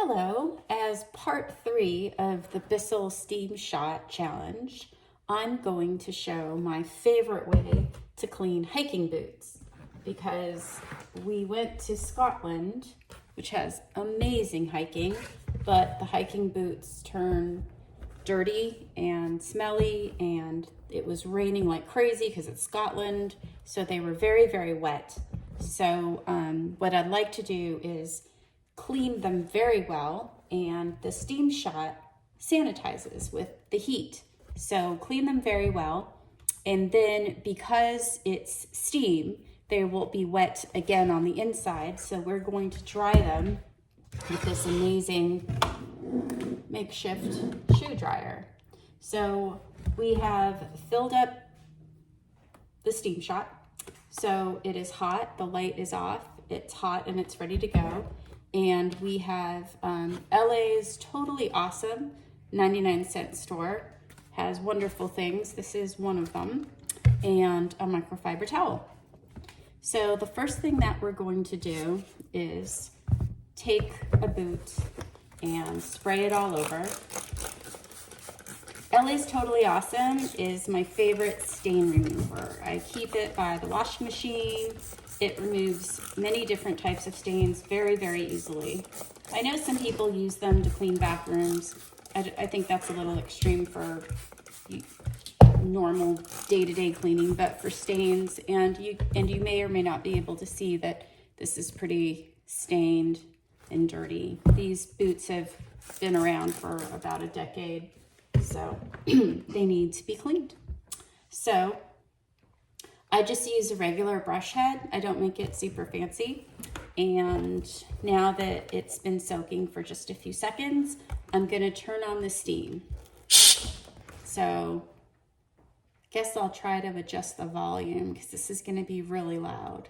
Hello, as part 3 of the Bissell Steamshot challenge, I'm going to show my favorite way to clean hiking boots because we went to Scotland, which has amazing hiking, but the hiking boots turn dirty and smelly, and it was raining like crazy because it's Scotland, so they were very, very wet. So what I'd like to do is clean them very well, and the Steamshot sanitizes with the heat. So clean them very well, and then because it's steam, they will be wet again on the inside. So we're going to dry them with this amazing makeshift shoe dryer. So we have filled up the Steamshot. So it is hot, the light is off, it's hot and it's ready to go. And we have LA's Totally Awesome 99-cent store, has wonderful things. This is one of them, and a microfiber towel. So the first thing that we're going to do is take a boot and spray it all over. LA's Totally Awesome is my favorite stain remover. I keep it by the washing machine. It removes many different types of stains very, very easily. I know some people use them to clean bathrooms. I think that's a little extreme for normal day-to-day cleaning, but for stains, and you may or may not be able to see that this is pretty stained and dirty. These boots have been around for about a decade, so they need to be cleaned. So I just use a regular brush head. I don't make it super fancy. And now that it's been soaking for just a few seconds, I'm gonna turn on the steam. So I guess I'll try to adjust the volume because this is gonna be really loud.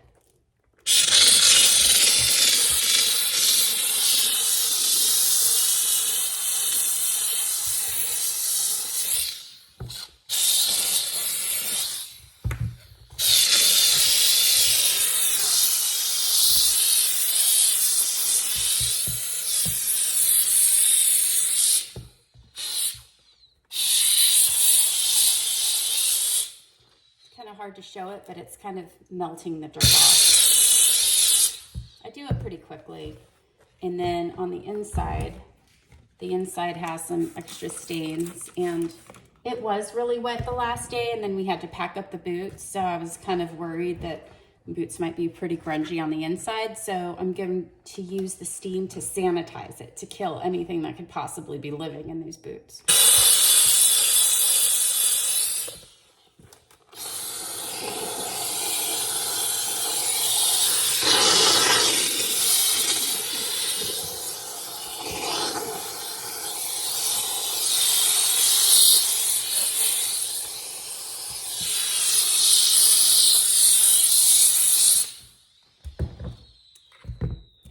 Kind of hard to show it, but it's kind of melting the dirt off. I do it pretty quickly. And then on the inside has some extra stains, and it was really wet the last day, and then we had to pack up the boots, so I was kind of worried that boots might be pretty grungy on the inside. So I'm going to use the steam to sanitize it, to kill anything that could possibly be living in these boots.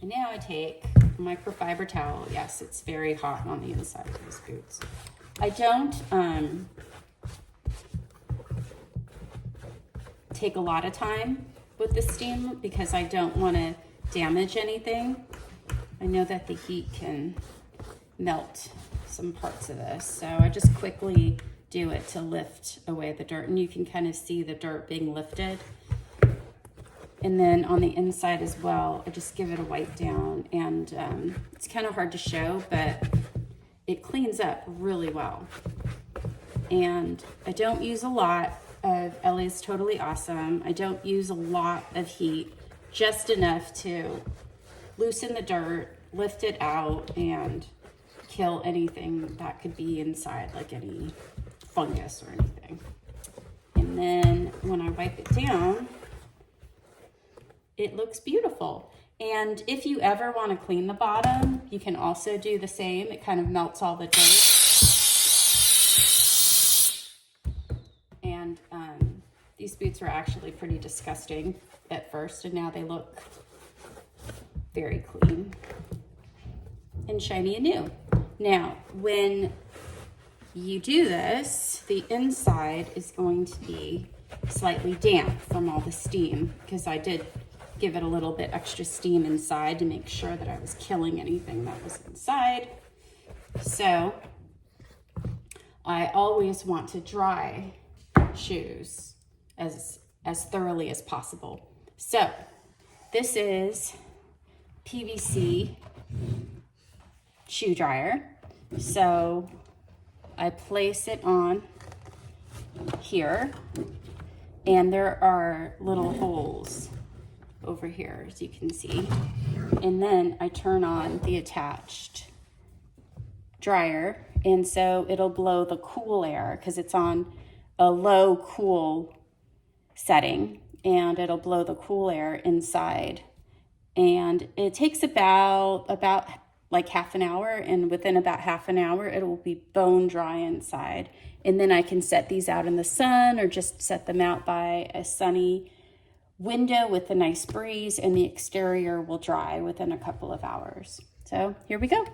And now I take a microfiber towel. Yes, it's very hot on the inside of these boots. I don't take a lot of time with the steam because I don't want to damage anything. I know that the heat can melt some parts of this, so I just quickly do it to lift away the dirt, and you can kind of see the dirt being lifted. And then on the inside as well, I just give it a wipe down, and it's kind of hard to show, but it cleans up really well. And I don't use a lot of LA's Totally Awesome. I don't use a lot of heat, just enough to loosen the dirt, lift it out, and kill anything that could be inside, like any fungus or anything. And then when I wipe it down, it looks beautiful. And if you ever want to clean the bottom, you can also do the same. It kind of melts all the dirt. And these boots were actually pretty disgusting at first, and now they look very clean and shiny and new. Now, when you do this, the inside is going to be slightly damp from all the steam, because I did give it a little bit extra steam inside to make sure that I was killing anything that was inside. So I always want to dry shoes as thoroughly as possible. So this is PVC shoe dryer. So I place it on here, and there are little holes over here, as you can see. And then I turn on the attached dryer, and so it'll blow the cool air because it's on a low cool setting, and it'll blow the cool air inside. And it takes about like half an hour, and within about half an hour it will be bone dry inside. And then I can set these out in the sun or just set them out by a sunny window with a nice breeze, and the exterior will dry within a couple of hours. So here we go.